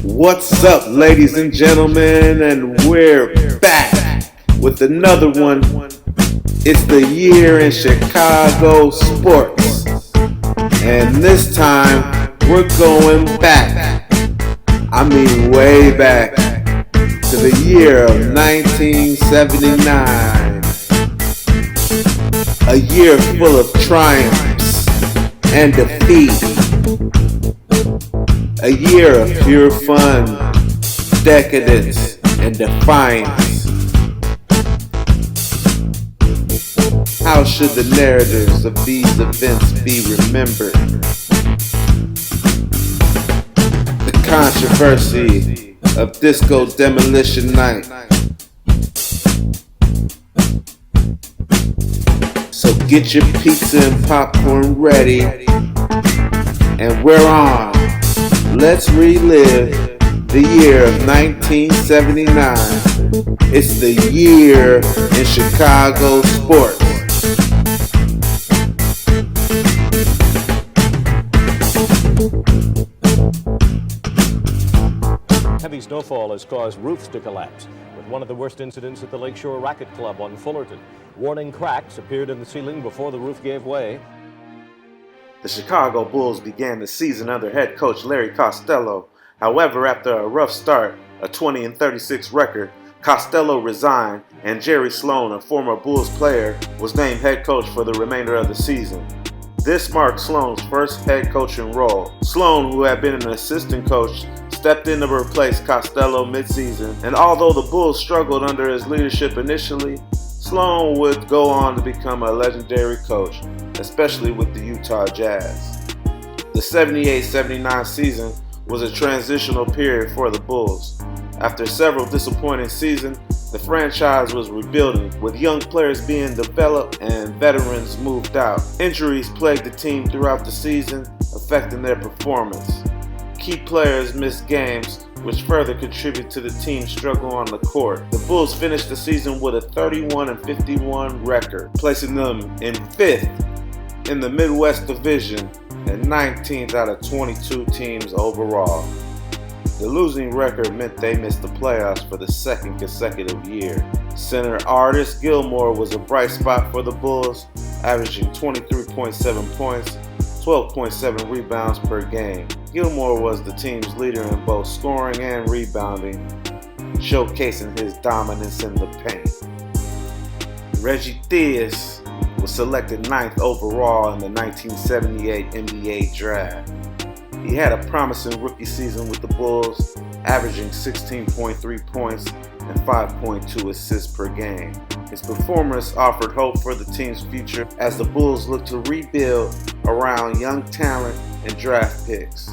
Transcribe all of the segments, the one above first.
What's up, ladies and gentlemen, and we're back with another one. It's the year in Chicago sports, and this time we're going back. I mean way back to the year of 1979. A year full of triumphs and defeat. A year of pure fun, decadence, and defiance. How should the narratives of these events be remembered? The controversy of Disco Demolition Night. So get your pizza and popcorn ready, and we're on. Let's relive the year of 1979. It's the year in Chicago sports. Heavy snowfall has caused roofs to collapse, with one of the worst incidents at the Lakeshore Racket Club on Fullerton. Warning cracks appeared in the ceiling before the roof gave way. The Chicago Bulls began the season under head coach Larry Costello. However, after a rough start, a 20-36 record, Costello resigned, and Jerry Sloan, a former Bulls player, was named head coach for the remainder of the season. This marked Sloan's first head coaching role. Sloan, who had been an assistant coach, stepped in to replace Costello mid-season, and although the Bulls struggled under his leadership initially, Sloan would go on to become a legendary coach, especially with the Utah Jazz. The 78-79 season was a transitional period for the Bulls. After several disappointing seasons, the franchise was rebuilding, with young players being developed and veterans moved out. Injuries plagued the team throughout the season, affecting their performance. Key players missed games, which further contributed to the team's struggle on the court. The Bulls finished the season with a 31-51 record, placing them in 5th in the Midwest Division and 19th out of 22 teams overall. The losing record meant they missed the playoffs for the second consecutive year. Center Artis Gilmore was a bright spot for the Bulls, averaging 23.7 points, 12.7 rebounds per game. Gilmore was the team's leader in both scoring and rebounding, showcasing his dominance in the paint. Reggie Theus was selected 9th overall in the 1978 NBA draft. He had a promising rookie season with the Bulls, averaging 16.3 points and 5.2 assists per game. His performance offered hope for the team's future as the Bulls looked to rebuild around young talent and draft picks.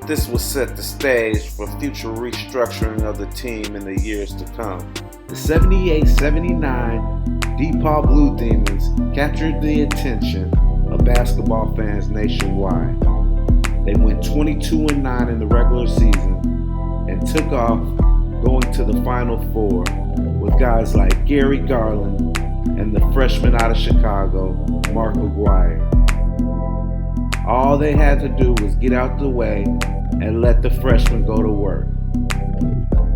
This would set the stage for future restructuring of the team in the years to come. The 78-79 DePaul Blue Demons captured the attention of basketball fans nationwide. They went 22-9 in the regular season and took off, going to the Final Four with guys like Gary Garland and the freshman out of Chicago, Mark Aguirre. All they had to do was get out the way and let the freshman go to work.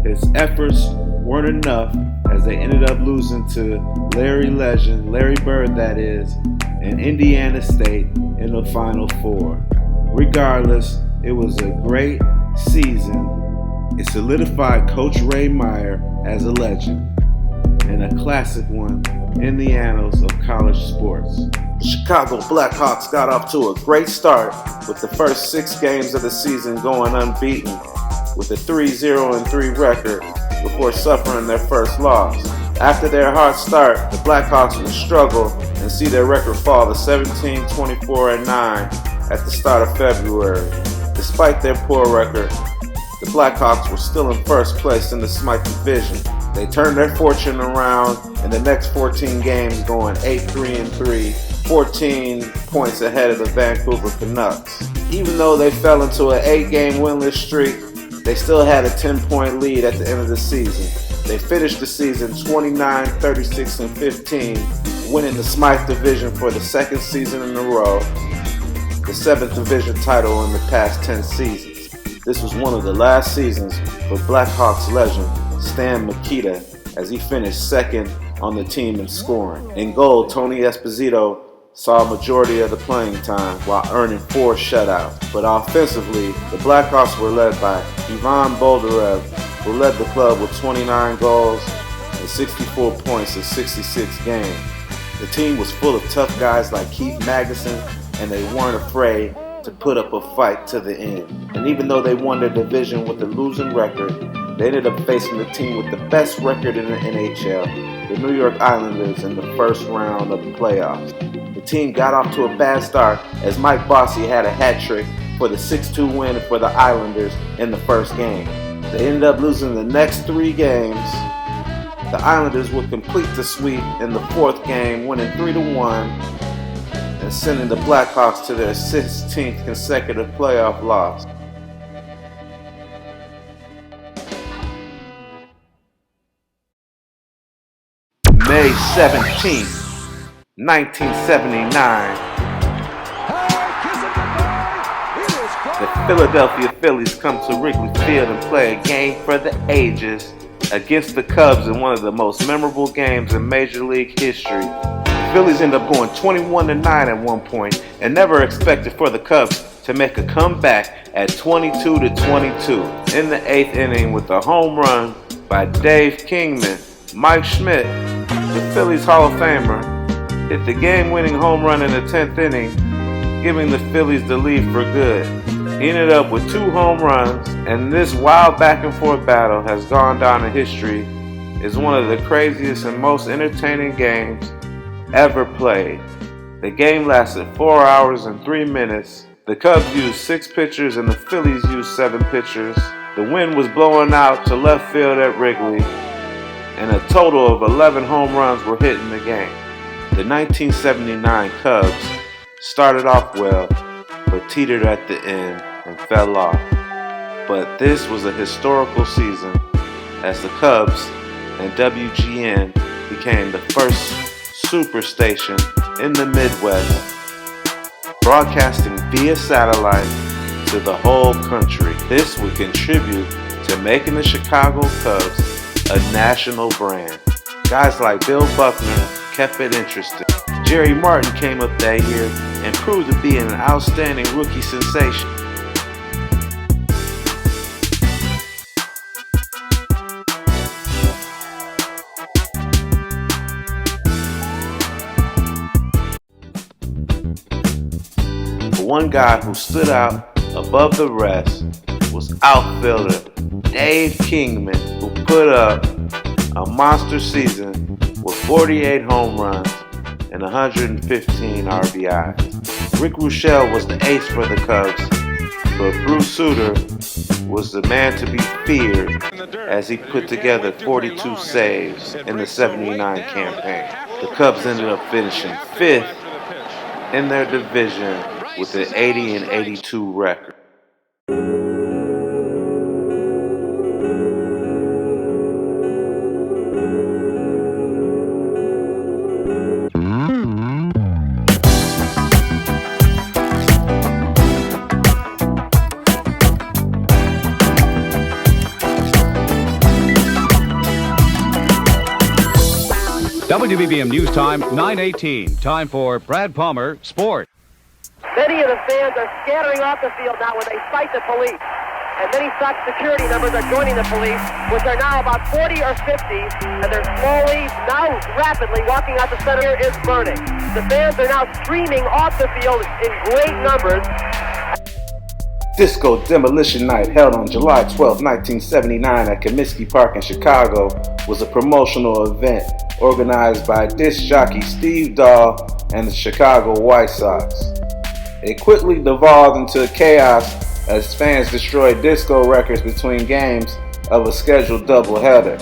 His efforts weren't enough as they ended up losing to Larry Legend, Larry Bird that is, and Indiana State in the Final Four. Regardless, it was a great season. It solidified Coach Ray Meyer as a legend and a classic one in the annals of college sports. The Chicago Blackhawks got off to a great start with the first 6 games of the season going unbeaten with a 3-0-3 record before suffering their first loss. After their hot start, the Blackhawks would struggle and see their record fall to 17-24-9 at the start of February. Despite their poor record, the Blackhawks were still in first place in the Smythe Division. They turned their fortune around in the next 14 games, going 8-3-3, 14 points ahead of the Vancouver Canucks. Even though they fell into an 8-game winless streak, they still had a 10-point lead at the end of the season. They finished the season 29-36-15, winning the Smythe Division for the second season in a row, the 7th division title in the past 10 seasons. This was one of the last seasons for Blackhawks legend Stan Mikita, as he finished second on the team in scoring. In goal, Tony Esposito saw a majority of the playing time while earning 4 shutouts. But offensively, the Blackhawks were led by Ivan Boldarev, who led the club with 29 goals and 64 points in 66 games. The team was full of tough guys like Keith Magnuson, and they weren't afraid to put up a fight to the end. And even though they won their division with a losing record, they ended up facing the team with the best record in the NHL, the New York Islanders, in the first round of the playoffs. The team got off to a bad start as Mike Bossy had a hat trick for the 6-2 win for the Islanders in the first game. They ended up losing the next 3 games. The Islanders would complete the sweep in the 4th game, winning 3-1 and sending the Blackhawks to their 16th consecutive playoff loss. May 17th, 1979, the Philadelphia Phillies come to Wrigley Field and play a game for the ages against the Cubs in one of the most memorable games in Major League history. The Phillies end up going 21-9 at one point and never expected for the Cubs to make a comeback at 22-22 in the 8th inning with a home run by Dave Kingman. Mike Schmidt, the Phillies Hall of Famer, hit the game-winning home run in the 10th inning, giving the Phillies the lead for good. He ended up with 2 home runs, and this wild back-and-forth battle has gone down in history as one of the craziest and most entertaining games ever played. The game lasted 4 hours and 3 minutes. The Cubs used 6 pitchers and the Phillies used 7 pitchers. The wind was blowing out to left field at Wrigley, and a total of 11 home runs were hit in the game. The 1979 Cubs started off well, but teetered at the end and fell off. But this was a historical season as the Cubs and WGN became the first superstation in the Midwest, broadcasting via satellite to the whole country. This would contribute to making the Chicago Cubs a national brand. Guys like Bill Buckner kept it interesting. Jerry Martin came up that year and proved to be an outstanding rookie sensation. But one guy who stood out above the rest was outfielder Dave Kingman, who put up a monster season with 48 home runs and 115 RBIs. Rick Roushel was the ace for the Cubs, but Bruce Sutter was the man to be feared as he put together 42 saves in the 79 campaign. The Cubs ended up finishing 5th in their division with an 80-82 record. WBBM News Time, 9:18. Time for Brad Palmer Sport. Many of the fans are scattering off the field now when they sight the police. And many SOC security members are joining the police, which are now about 40 or 50, and they're slowly, now rapidly, walking out the center. Here is burning. The fans are now streaming off the field in great numbers. Disco Demolition Night, held on July 12, 1979 at Comiskey Park in Chicago, was a promotional event organized by disc jockey Steve Dahl and the Chicago White Sox. It quickly devolved into chaos as fans destroyed disco records between games of a scheduled doubleheader.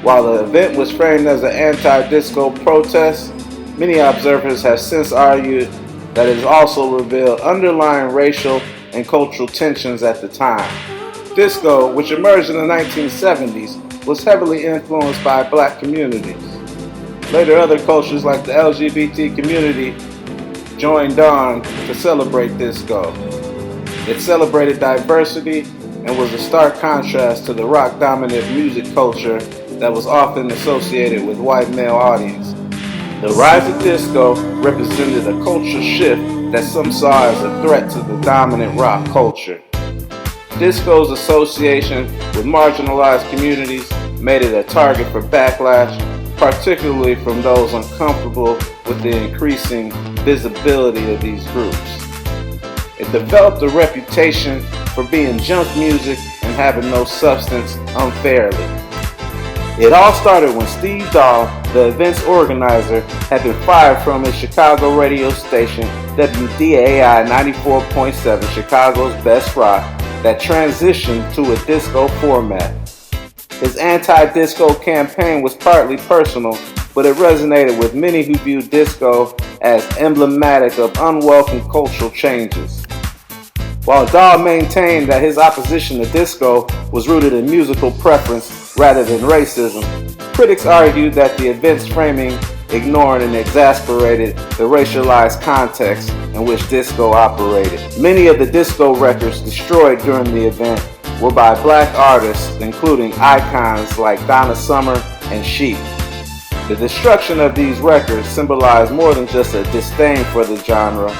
While the event was framed as an anti-disco protest, many observers have since argued that it also revealed underlying racial and cultural tensions at the time. Disco, which emerged in the 1970s, was heavily influenced by black communities. Later, other cultures like the LGBT community joined on to celebrate disco. It celebrated diversity and was a stark contrast to the rock-dominant music culture that was often associated with white male audiences. The rise of disco represented a cultural shift that some saw as a threat to the dominant rock culture. Disco's association with marginalized communities made it a target for backlash, particularly from those uncomfortable with the increasing visibility of these groups. It developed a reputation for being junk music and having no substance unfairly. It all started when Steve Dahl, the event's organizer, had been fired from his Chicago radio station, WDAI 94.7, Chicago's best rock, that transitioned to a disco format. His anti-disco campaign was partly personal, but it resonated with many who viewed disco as emblematic of unwelcome cultural changes. While Dahl maintained that his opposition to disco was rooted in musical preference rather than racism, critics argued that the event's framing ignored and exasperated the racialized context in which disco operated. Many of the disco records destroyed during the event were by black artists, including icons like Donna Summer and Chic. The destruction of these records symbolized more than just a disdain for the genre.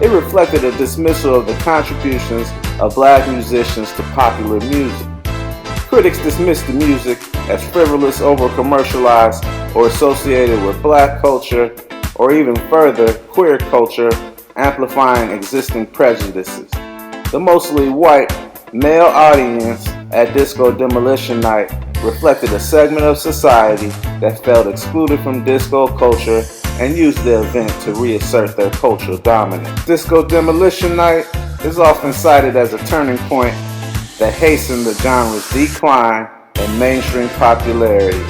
It reflected a dismissal of the contributions of black musicians to popular music. Critics dismissed the music as frivolous, over-commercialized, or associated with black culture, or even further, queer culture, amplifying existing prejudices. The mostly white male audience at Disco Demolition Night reflected a segment of society that felt excluded from disco culture and used the event to reassert their cultural dominance. Disco Demolition Night is often cited as a turning point that hastened the genre's decline and mainstream popularity.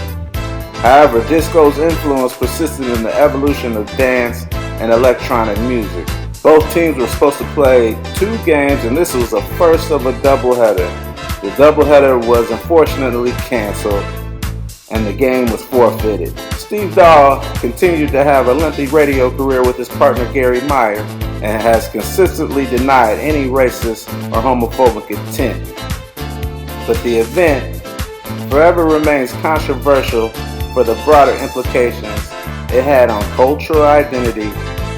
However, disco's influence persisted in the evolution of dance and electronic music. Both teams were supposed to play 2 games, and this was the first of a doubleheader. The doubleheader was unfortunately canceled, and the game was forfeited. Steve Dahl continued to have a lengthy radio career with his partner Gary Meyer, and has consistently denied any racist or homophobic intent. But the event forever remains controversial for the broader implications it had on cultural identity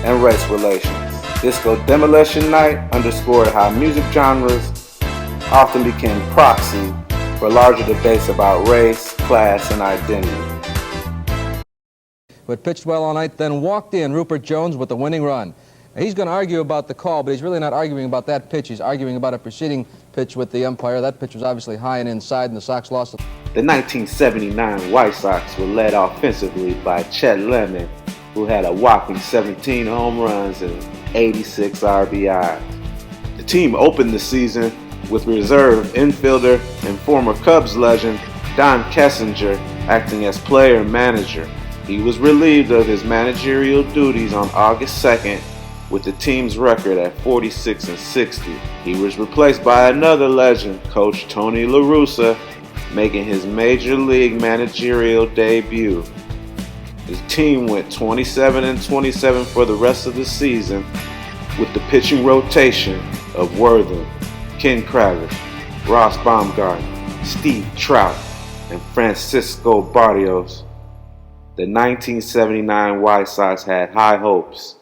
and race relations. Disco Demolition Night underscored how music genres often became proxy for larger debates about race, class, and identity. Who had pitched well all night, then walked in Rupert Jones with the winning run. Now, he's going to argue about the call, but he's really not arguing about that pitch. He's arguing about a preceding pitch with the umpire. That pitch was obviously high and inside, and the Sox lost it. The 1979 White Sox were led offensively by Chet Lemon, who had a whopping 17 home runs and 86 RBIs. The team opened the season with reserve infielder and former Cubs legend Don Kessinger acting as player and manager. He was relieved of his managerial duties on August 2nd with the team's record at 46-60. He was replaced by another legend, Coach Tony La Russa, making his major league managerial debut. His team went 27-27 for the rest of the season with the pitching rotation of Wortham, Ken Kravitz, Ross Baumgarten, Steve Trout, and Francisco Barrios. The 1979 White Sox had high hopes.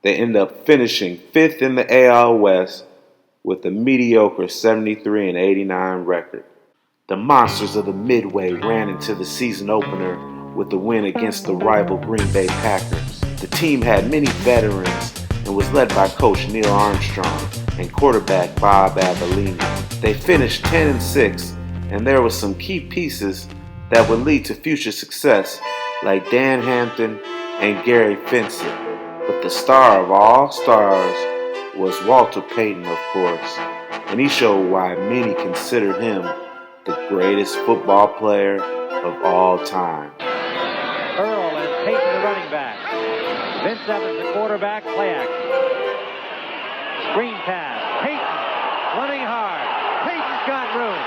They ended up finishing 5th in the AL West with a mediocre 73-89 record. The Monsters of the Midway ran into the season opener with the win against the rival Green Bay Packers. The team had many veterans and was led by Coach Neil Armstrong and quarterback Bob Avellini. They finished 10-6, and there were some key pieces that would lead to future success, like Dan Hampton and Gary Fenton. But the star of all stars was Walter Payton, of course, and he showed why many considered him the greatest football player of all time. Earl and Payton, the running back. Vince Evans, the quarterback, play action. Screen pass. Payton running hard. Payton's got room.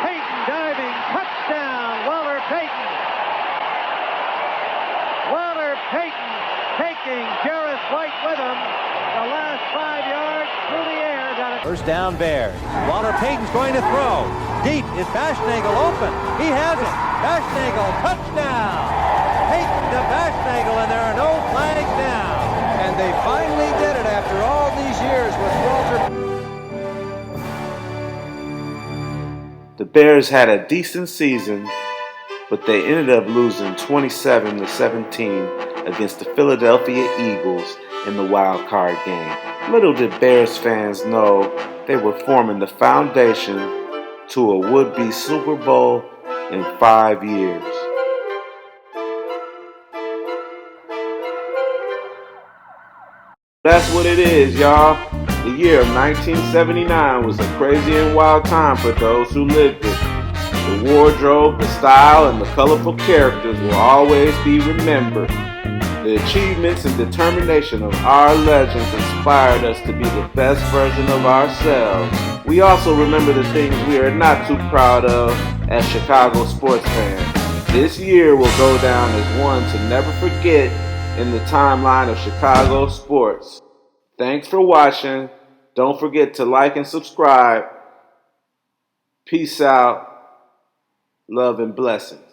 Payton diving. Touchdown, Walter Payton. Walter Payton taking Joe 5 yards through the air. Got it. First down, Bears. Walter Payton's going to throw. Deep is Bashnagel open. He has it. Bashnagel, touchdown. Payton to Bashnagel, and there are no flags down. And they finally did it after all these years with Walter. The Bears had a decent season, but they ended up losing 27-17 against the Philadelphia Eagles in the wild card game. Little did Bears fans know they were forming the foundation to a would-be Super Bowl in 5 years. That's what it is, y'all. The year of 1979 was a crazy and wild time for those who lived it. The wardrobe, the style, and the colorful characters will always be remembered. The achievements and determination of our legends inspired us to be the best version of ourselves. We also remember the things we are not too proud of as Chicago sports fans. This year will go down as one to never forget in the timeline of Chicago sports. Thanks for watching. Don't forget to like and subscribe. Peace out. Love and blessings.